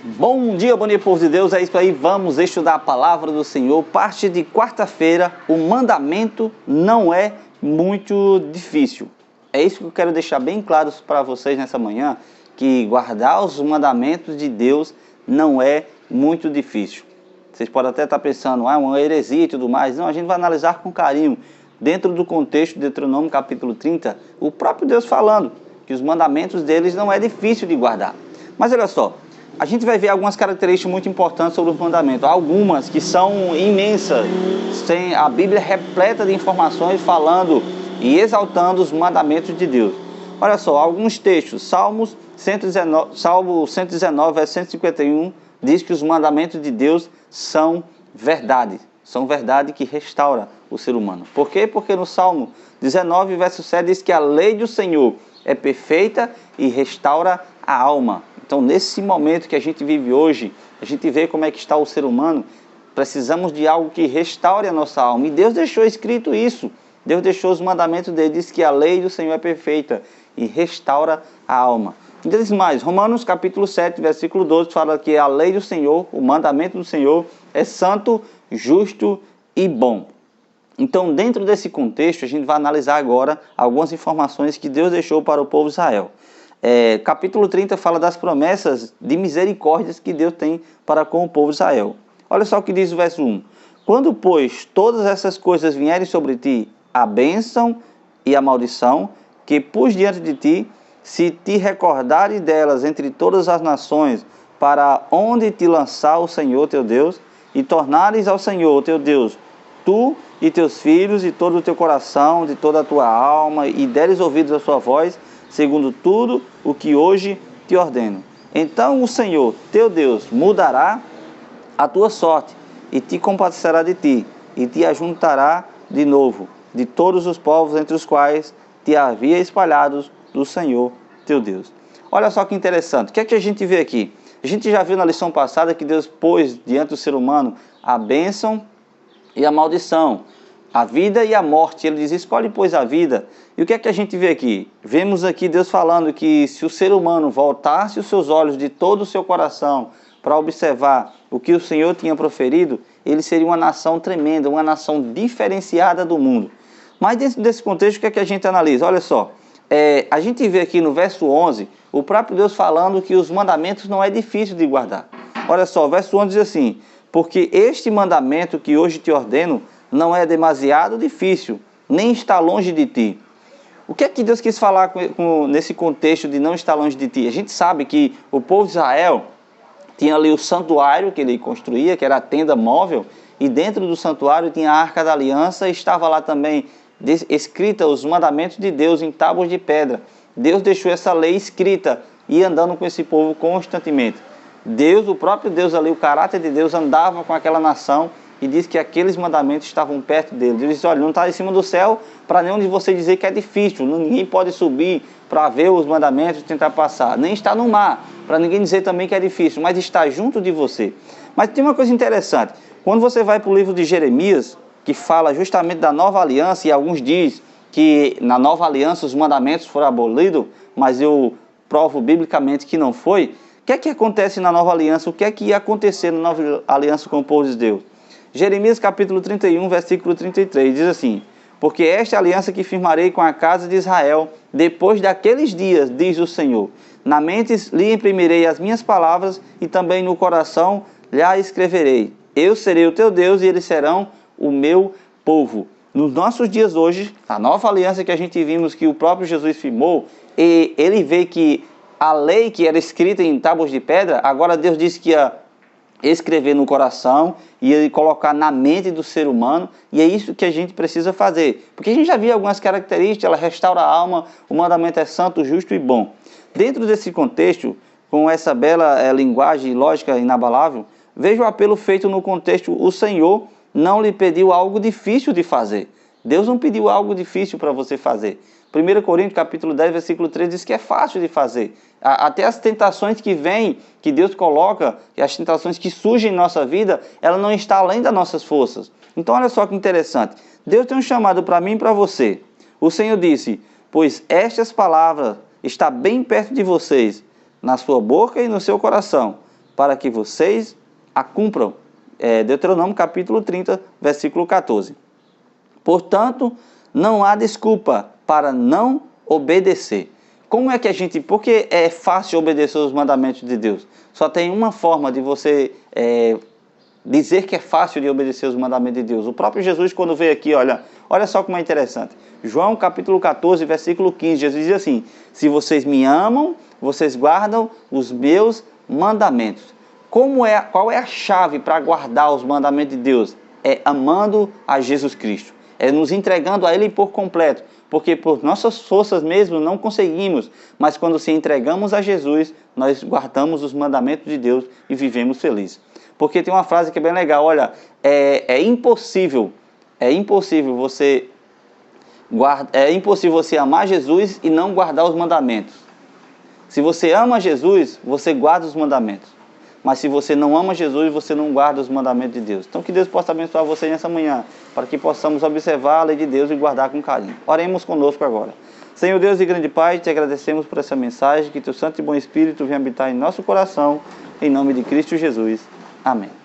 Bom dia, povo de Deus, é isso aí, vamos estudar a palavra do Senhor. Parte de quarta-feira, o mandamento não é muito difícil. É isso que eu quero deixar bem claro para vocês nessa manhã, que guardar os mandamentos de Deus não é muito difícil. Vocês podem até estar pensando, uma heresia e tudo mais. Não, a gente vai analisar com carinho. Dentro do contexto de Deuteronômio capítulo 30, o próprio Deus falando que os mandamentos deles não é difícil de guardar. Mas olha só, a gente vai ver algumas características muito importantes sobre os mandamentos. Algumas que são imensas. Tem a Bíblia repleta de informações falando e exaltando os mandamentos de Deus. Olha só, alguns textos. Salmo 119, verso 151, diz que os mandamentos de Deus são verdade. São verdade que restaura o ser humano. Por quê? Porque no Salmo 19, verso 7, diz que a lei do Senhor é perfeita e restaura a alma. Então, nesse momento que a gente vive hoje, a gente vê como é que está o ser humano, precisamos de algo que restaure a nossa alma. E Deus deixou escrito isso. Deus deixou os mandamentos dele, diz que a lei do Senhor é perfeita e restaura a alma. Então, diz mais, Romanos capítulo 7, versículo 12, fala que a lei do Senhor, o mandamento do Senhor, é santo, justo e bom. Então, dentro desse contexto, a gente vai analisar agora algumas informações que Deus deixou para o povo de Israel. Capítulo 30 fala das promessas de misericórdias que Deus tem para com o povo de Israel. Olha só o que diz o verso 1. Quando, pois, todas essas coisas vierem sobre ti, a bênção e a maldição, que pus diante de ti, se te recordares delas entre todas as nações, para onde te lançar o Senhor teu Deus, e tornares ao Senhor teu Deus, tu e teus filhos, e todo o teu coração, de toda a tua alma, e deres ouvidos à sua voz, segundo tudo o que hoje te ordeno. Então o Senhor, teu Deus, mudará a tua sorte, e te compadecerá de ti, e te ajuntará de novo, de todos os povos entre os quais te havia espalhados do Senhor, teu Deus. Olha só que interessante, o que é que a gente vê aqui? A gente já viu na lição passada que Deus pôs diante do ser humano a bênção e a maldição, a vida e a morte. Ele diz, escolhe pois a vida. E o que é que a gente vê aqui? Vemos aqui Deus falando que se o ser humano voltasse os seus olhos de todo o seu coração para observar o que o Senhor tinha proferido, ele seria uma nação tremenda, uma nação diferenciada do mundo. Mas dentro desse contexto, o que é que a gente analisa? Olha só, a gente vê aqui no verso 11, o próprio Deus falando que os mandamentos não é difícil de guardar. Olha só, o verso 11 diz assim, porque este mandamento que hoje te ordeno não é demasiado difícil, nem está longe de ti. O que é que Deus quis falar nesse contexto de não estar longe de ti? A gente sabe que o povo de Israel tinha ali o santuário que ele construía, que era a tenda móvel, e dentro do santuário tinha a Arca da Aliança, e estava lá também escrita os mandamentos de Deus em tábuas de pedra. Deus deixou essa lei escrita e andando com esse povo constantemente. Deus, o próprio Deus ali, o caráter de Deus andava com aquela nação e diz que aqueles mandamentos estavam perto dele. Ele disse, olha, não está em cima do céu para nenhum de vocês dizer que é difícil, ninguém pode subir para ver os mandamentos e tentar passar, nem está no mar, para ninguém dizer também que é difícil, mas está junto de você. Mas tem uma coisa interessante, quando você vai para o livro de Jeremias, que fala justamente da nova aliança, e alguns dizem que na nova aliança os mandamentos foram abolidos, mas eu provo biblicamente que não foi. O que é que acontece na nova aliança? O que é que ia acontecer na nova aliança com o povo de Deus? Jeremias capítulo 31, versículo 33, diz assim, porque esta é a aliança que firmarei com a casa de Israel, depois daqueles dias, diz o Senhor. Na mente lhe imprimirei as minhas palavras, e também no coração lhe escreverei. Eu serei o teu Deus, e eles serão o meu povo. Nos nossos dias hoje, a nova aliança que a gente vimos que o próprio Jesus firmou, e ele vê que a lei que era escrita em tábuas de pedra, agora Deus disse que ia escrever no coração e ele colocar na mente do ser humano, e é isso que a gente precisa fazer, porque a gente já viu algumas características, ela restaura a alma, o mandamento é santo, justo e bom. Dentro desse contexto, com essa bela linguagem lógica inabalável, veja o apelo feito no contexto, o Senhor não lhe pediu algo difícil de fazer. Deus não pediu algo difícil para você fazer. 1 Coríntios capítulo 10, versículo 3 diz que é fácil de fazer. Até as tentações que vêm, que Deus coloca, e as tentações que surgem em nossa vida, ela não está além das nossas forças. Então olha só que interessante. Deus tem um chamado para mim e para você. O Senhor disse, pois estas palavras estão bem perto de vocês, na sua boca e no seu coração. para que vocês a cumpram. Deuteronômio capítulo 30, versículo 14. Portanto, não há desculpa para não obedecer. Como é que a gente... Por que é fácil obedecer os mandamentos de Deus? Só tem uma forma de você dizer que é fácil de obedecer os mandamentos de Deus. O próprio Jesus, quando veio aqui, olha só como é interessante. João capítulo 14, versículo 15, Jesus diz assim: se vocês me amam, vocês guardam os meus mandamentos. Qual é a chave para guardar os mandamentos de Deus? É amando a Jesus Cristo. É nos entregando a Ele por completo. Porque por nossas forças mesmo não conseguimos. Mas quando se entregamos a Jesus, nós guardamos os mandamentos de Deus e vivemos felizes. Porque tem uma frase que é bem legal. Olha, é impossível você amar Jesus e não guardar os mandamentos. Se você ama Jesus, você guarda os mandamentos. Mas se você não ama Jesus, você não guarda os mandamentos de Deus. Então que Deus possa abençoar você nessa manhã, para que possamos observar a lei de Deus e guardar com carinho. Oremos conosco agora. Senhor Deus e grande Pai, te agradecemos por essa mensagem, que teu Santo e bom Espírito venha habitar em nosso coração, em nome de Cristo Jesus. Amém.